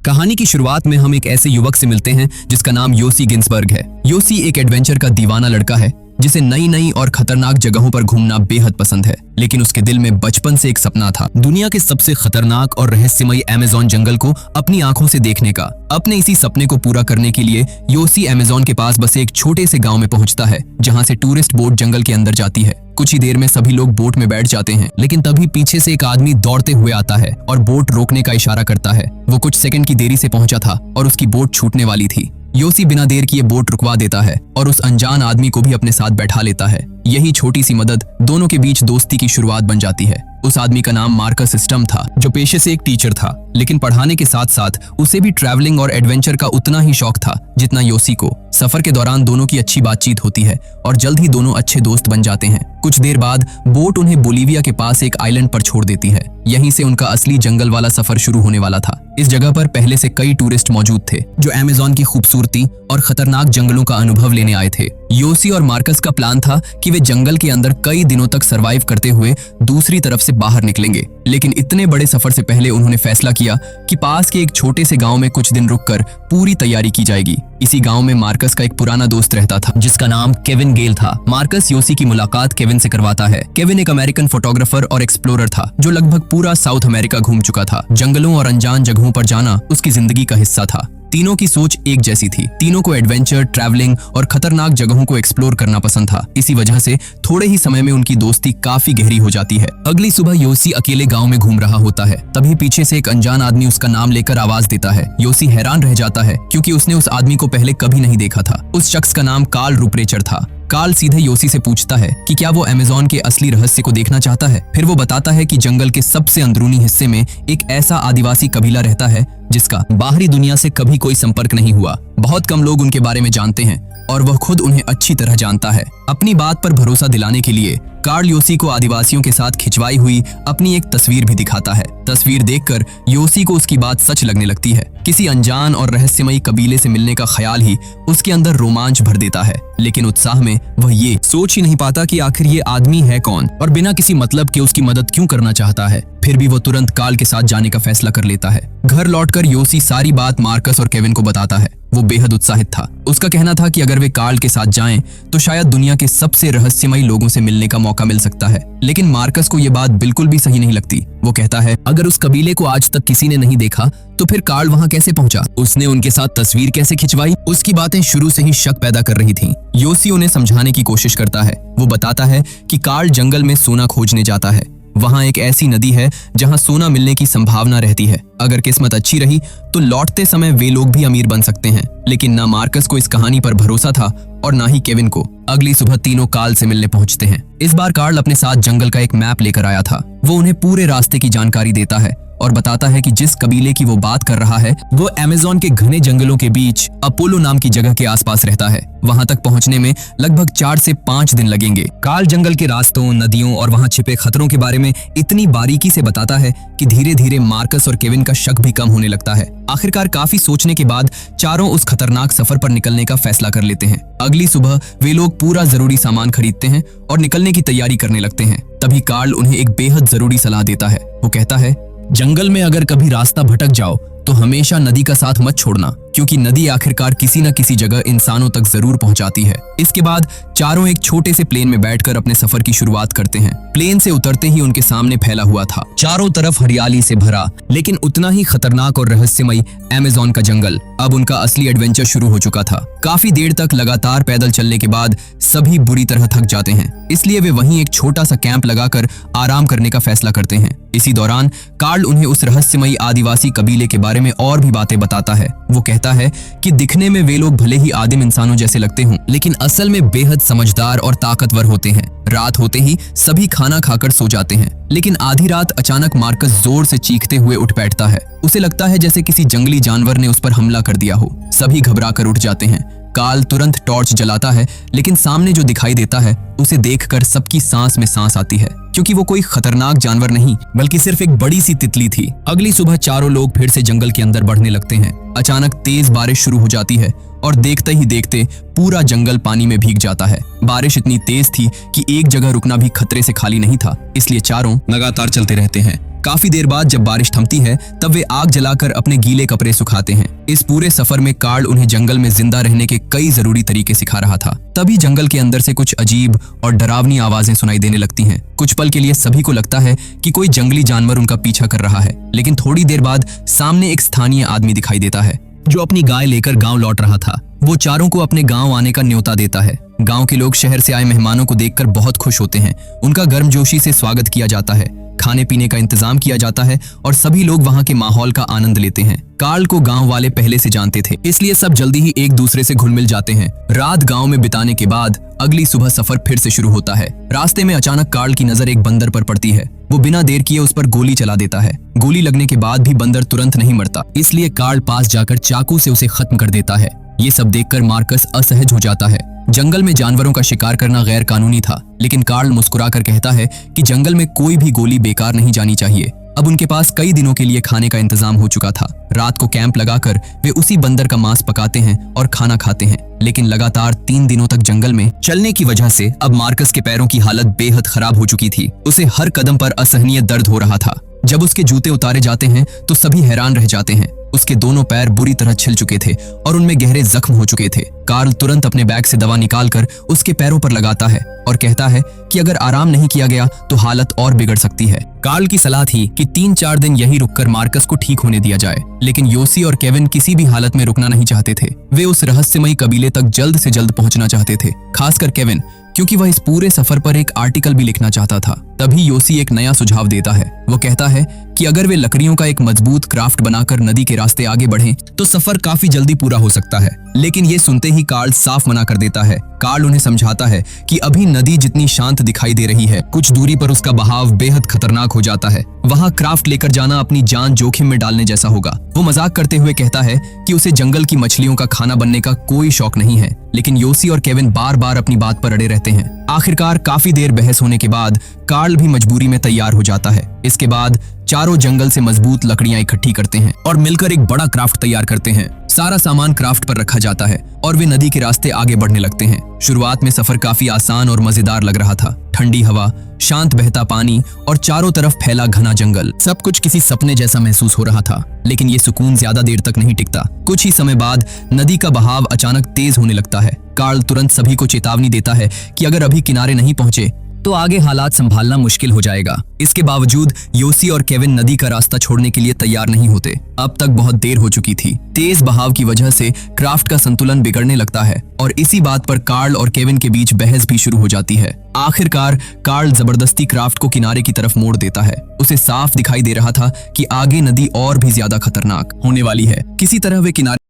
कहानी की शुरुआत में हम एक ऐसे युवक से मिलते हैं जिसका नाम योसी गिन्सबर्ग है। योसी एक एडवेंचर का दीवाना लड़का है जिसे नई नई और खतरनाक जगहों पर घूमना बेहद पसंद है। लेकिन उसके दिल में बचपन से एक सपना था, दुनिया के सबसे खतरनाक और रहस्यमयी अमेज़न जंगल को अपनी आंखों से देखने का। अपने इसी सपने को पूरा करने के लिए योसी अमेज़न के पास बसे एक छोटे से गांव में पहुंचता है, जहां से टूरिस्ट बोट जंगल के अंदर जाती है। कुछ ही देर में सभी लोग बोट में बैठ जाते हैं, लेकिन तभी पीछे से एक आदमी दौड़ते हुए आता है और बोट रोकने का इशारा करता है। वो कुछ सेकंड की देरी से पहुंचा था और उसकी बोट छूटने वाली थी। योसी बिना देर किए बोट रुकवा देता है और उस अनजान आदमी को भी अपने साथ बैठा लेता है। यही छोटी सी मदद दोनों के बीच दोस्ती की शुरुआत बन जाती है। उस आदमी का नाम मार्कस स्टम था, जो पेशे से एक टीचर था, लेकिन पढ़ाने के साथ साथ उसे भी ट्रैवलिंग और एडवेंचर का उतना ही शौक था जितना योसी को। सफर के दौरान दोनों की अच्छी बातचीत होती है और जल्द ही दोनों अच्छे दोस्त बन जाते हैं। कुछ देर बाद बोट उन्हें बोलिविया के पास एक आइलैंड पर छोड़ देती है। यहीं से उनका असली जंगल वाला सफर शुरू होने वाला था। इस जगह पर पहले से कई टूरिस्ट मौजूद थे जो अमेज़न की खूबसूरती और खतरनाक जंगलों का अनुभव लेने आए थे। योसी और मार्कस का प्लान था कि वे जंगल के अंदर कई दिनों तक सरवाइव करते हुए दूसरी तरफ से बाहर निकलेंगे। लेकिन इतने बड़े सफर से पहले उन्होंने फैसला किया कि पास के एक छोटे से गांव में कुछ दिन रुककर पूरी तैयारी की जाएगी। इसी गांव में मार्कस का एक पुराना दोस्त रहता था जिसका नाम केविन गेल था। मार्कस योसी की मुलाकात केविन से करवाता है। केविन एक अमेरिकन फोटोग्राफर और एक्सप्लोरर था जो लगभग पूरा साउथ अमेरिका घूम चुका था। जंगलों और अनजान जगहों पर जाना उसकी जिंदगी का हिस्सा था। तीनों की सोच एक जैसी थी। तीनों को एडवेंचर, ट्रैवलिंग और खतरनाक जगहों को एक्सप्लोर करना पसंद था। इसी वजह से थोड़े ही समय में उनकी दोस्ती काफी गहरी हो जाती है। अगली सुबह योसी अकेले गांव में घूम रहा होता है, तभी पीछे से एक अनजान आदमी उसका नाम लेकर आवाज देता है। योसी हैरान रह जाता है क्योंकि उसने उस आदमी को पहले कभी नहीं देखा था। उस शख्स का नाम कार्ल रूपरेचर था। कार्ल सीधे योसी से पूछता है कि क्या वो अमेज़न के असली रहस्य को देखना चाहता है। फिर वो बताता है कि जंगल के सबसे अंदरूनी हिस्से में एक ऐसा आदिवासी कबीला रहता है जिसका बाहरी दुनिया से कभी कोई संपर्क नहीं हुआ। बहुत कम लोग उनके बारे में जानते हैं और वह खुद उन्हें अच्छी तरह जानता है। अपनी बात पर भरोसा दिलाने के लिए कार्ल योसी को आदिवासियों के साथ खिंचवाई हुई अपनी एक तस्वीर भी दिखाता है। तस्वीर देखकर योसी को उसकी बात सच लगने लगती है। किसी अनजान और रहस्यमयी कबीले से मिलने का ख्याल ही उसके अंदर रोमांच भर देता है, लेकिन उत्साह में वह ये सोच ही नहीं पाता कि आखिर ये आदमी है कौन और बिना किसी मतलब के उसकी मदद क्यों करना चाहता है। फिर भी वो तुरंत कार्ल के साथ जाने का फैसला कर लेता है। घर लौटकर योसी सारी बात मार्कस और केविन को बताता है। वो बेहद उत्साहित था। उसका कहना था कि अगर वे कार्ल के साथ जाएं तो शायद दुनिया के सबसे रहस्यमयी लोगों से मिलने का मौका मिल सकता है। लेकिन मार्कस को ये बात बिल्कुल भी सही नहीं लगती। वो कहता है, अगर उस कबीले को आज तक किसी ने नहीं देखा तो फिर कार्ल वहां कैसे पहुंचा? उसने उनके साथ तस्वीर कैसे खिंचवाई? उसकी बातें शुरू से ही शक पैदा कर रही थीं। योसी उन्हें समझाने की कोशिश करता है। वो बताता है कि कार्ल जंगल में सोना खोजने जाता है। वहां एक ऐसी नदी है जहां सोना मिलने की संभावना रहती है। अगर किस्मत अच्छी रही तो लौटते समय वे लोग भी अमीर बन सकते हैं। लेकिन ना मार्कस को इस कहानी पर भरोसा था और ना ही केविन को। अगली सुबह तीनों कार्ल से मिलने पहुंचते हैं। इस बार कार्ल अपने साथ जंगल का एक मैप लेकर आया था। वो उन्हें पूरे रास्ते की जानकारी देता है और बताता है कि जिस कबीले की वो बात कर रहा है वो अमेज़न के घने जंगलों के बीच अपोलो नाम की जगह के आसपास रहता है। वहां तक पहुंचने में लगभग 4 से 5 दिन लगेंगे। कार्ल जंगल के रास्तों, नदियों और वहां छिपे खतरों के बारे में इतनी बारीकी से बताता है कि धीरे धीरे मार्कस और केविन का शक भी कम होने लगता है। आखिरकार काफी सोचने के बाद चारों उस खतरनाक सफर पर निकलने का फैसला कर लेते हैं। अगली सुबह वे लोग पूरा जरूरी सामान खरीदते हैं और निकलने की तैयारी करने लगते हैं। तभी कार्ल उन्हें एक बेहद जरूरी सलाह देता है। वो कहता है, जंगल में अगर कभी रास्ता भटक जाओ तो हमेशा नदी का साथ मत छोड़ना, क्योंकि नदी आखिरकार किसी न किसी जगह इंसानों तक जरूर पहुंचाती है। इसके बाद चारों एक छोटे से प्लेन में बैठकर अपने सफर की शुरुआत करते हैं। प्लेन से उतरते ही उनके सामने फैला हुआ था चारों तरफ हरियाली से भरा लेकिन उतना ही खतरनाक और रहस्यमयी अमेज़न का जंगल। अब उनका असली एडवेंचर शुरू हो चुका था। काफी देर तक लगातार पैदल चलने के बाद सभी बुरी तरह थक जाते हैं, इसलिए वे वहीं एक छोटा सा कैंप लगाकर आराम करने का फैसला करते हैं। इसी दौरान कार्ल उन्हें उस रहस्यमयी आदिवासी कबीले के बारे में और भी बातें बताता है। वो कहता है कि दिखने में वे लोग भले ही आदिम इंसानों जैसे लगते हों, लेकिन असल में बेहद समझदार और ताकतवर होते हैं। रात होते ही सभी खाना खाकर सो जाते हैं, लेकिन आधी रात अचानक मार्कस जोर से चीखते हुए उठ बैठता है। उसे लगता है जैसे किसी जंगली जानवर ने उस पर हमला कर दिया हो। सभी घबरा कर उठ जाते हैं। कार्ल तुरंत टॉर्च जलाता है, लेकिन सामने जो दिखाई देता है उसे देखकर सबकी सांस में सांस आती है, क्योंकि वो कोई खतरनाक जानवर नहीं बल्कि सिर्फ एक बड़ी सी तितली थी। अगली सुबह चारों लोग फिर से जंगल के अंदर बढ़ने लगते हैं। अचानक तेज बारिश शुरू हो जाती है और देखते ही देखते पूरा जंगल पानी में भीग जाता है। बारिश इतनी तेज थी कि एक जगह रुकना भी खतरे से खाली नहीं था, इसलिए चारों लगातार चलते रहते हैं। काफी देर बाद जब बारिश थमती है तब वे आग जलाकर अपने गीले कपड़े सुखाते हैं। इस पूरे सफर में कार्ल उन्हें जंगल में जिंदा रहने के कई जरूरी तरीके सिखा रहा था। तभी जंगल के अंदर से कुछ अजीब और डरावनी आवाजें सुनाई देने लगती हैं। कुछ पल के लिए सभी को लगता है कि कोई जंगली जानवर उनका पीछा कर रहा है, लेकिन थोड़ी देर बाद सामने एक स्थानीय आदमी दिखाई देता है जो अपनी गाय लेकर गांव लौट रहा था। वो चारों को अपने गांव आने का न्योता देता है। गांव के लोग शहर से आए मेहमानों को देखकर बहुत खुश होते हैं। उनका गर्मजोशी से स्वागत किया जाता है, खाने पीने का इंतजाम किया जाता है और सभी लोग वहां के माहौल का आनंद लेते हैं। कार्ल को गांव वाले पहले से जानते थे, इसलिए सब जल्दी ही एक दूसरे से घुल मिल जाते हैं। रात गांव में बिताने के बाद अगली सुबह सफर फिर से शुरू होता है। रास्ते में अचानक कार्ल की नजर एक बंदर पर पड़ती है। वो बिना देर किए उस पर गोली चला देता है। गोली लगने के बाद भी बंदर तुरंत नहीं मरता, इसलिए कार्ल पास जाकर चाकू से उसे खत्म कर देता है। ये सब देखकर मार्कस असहज हो जाता है। जंगल में जानवरों का शिकार करना गैर कानूनी था, लेकिन कार्ल मुस्कुराकर कहता है कि जंगल में कोई भी गोली बेकार नहीं जानी चाहिए। अब उनके पास कई दिनों के लिए खाने का इंतजाम हो चुका था। रात को कैंप लगाकर वे उसी बंदर का मांस पकाते हैं और खाना खाते हैं। लेकिन लगातार 3 दिनों तक जंगल में चलने की वजह से अब मार्कस के पैरों की हालत बेहद खराब हो चुकी थी। उसे हर कदम पर असहनीय दर्द हो रहा था। जब उसके जूते उतारे जाते हैं तो सभी हैरान रह जाते हैं। उसके दोनों पैर बुरी तरह छिल चुके थे और उनमें गहरे जख्म हो चुके थे। कार्ल तुरंत अपने बैग से दवा निकालकर उसके पैरों पर लगाता है और कहता है कि अगर आराम नहीं किया गया तो हालत और बिगड़ सकती है। कार्ल की सलाह थी कि 3-4 दिन यही रुककर मार्कस को ठीक होने दिया जाए, लेकिन योसी और केविन किसी भी हालत में रुकना नहीं चाहते थे। वे उस रहस्यमयी कबीले तक जल्द से जल्द पहुंचना चाहते थे, खासकर केविन, क्योंकि वह इस पूरे सफर पर एक आर्टिकल भी लिखना चाहता था। तभी योसी एक नया सुझाव देता है। वो कहता है कि अगर वे लकड़ियों का एक मजबूत क्राफ्ट बनाकर नदी के रास्ते आगे बढ़ें तो सफर काफी जल्दी पूरा हो सकता है। लेकिन ये सुनते ही कार्ल साफ मना कर देता है। कार्ल उन्हें समझाता है कि अभी नदी जितनी शांत दिखाई दे रही है, कुछ दूरी पर उसका बहाव बेहद खतरनाक हो जाता है। वहां क्राफ्ट लेकर जाना अपनी जान जोखिम में डालने जैसा होगा। वो मजाक करते हुए कहता है कि उसे जंगल की मछलियों का खाना बनने का कोई शौक नहीं है, लेकिन योसी और केविन बार बार अपनी बात पर अड़े रहते हैं। आखिरकार काफी देर बहस होने के बाद कार्ल भी मजबूरी में तैयार हो जाता है। इसके बाद चारों जंगल से मजबूत लकड़ियां इकट्ठी करते हैं और मिलकर एक बड़ा क्राफ्ट तैयार करते हैं। सारा सामान क्राफ्ट पर रखा जाता है और वे नदी के रास्ते आगे बढ़ने लगते हैं। शुरुआत में सफर काफी आसान और मजेदार लग रहा था। ठंडी हवा, शांत बहता पानी और चारों तरफ फैला घना जंगल, सब कुछ किसी सपने जैसा महसूस हो रहा था। लेकिन ये सुकून ज्यादा देर तक नहीं टिकता। कुछ ही समय बाद नदी का बहाव अचानक तेज होने लगता है। कार्ल तुरंत सभी को चेतावनी देता है कि अगर अभी किनारे नहीं पहुंचे तो आगे हालात संभालना मुश्किल हो जाएगा। इसके बावजूद योसी और केविन नदी का रास्ता छोड़ने के लिए तैयार नहीं होते। अब तक बहुत देर हो चुकी थी। तेज बहाव की वजह से क्राफ्ट का संतुलन बिगड़ने लगता है और इसी बात पर कार्ल और केविन के बीच बहस भी शुरू हो जाती है। आखिरकार कार्ल जबरदस्ती क्राफ्ट को किनारे की तरफ मोड़ देता है। उसे साफ दिखाई दे रहा था कि आगे नदी और भी ज्यादा खतरनाक होने वाली है। किसी तरह वे किनारे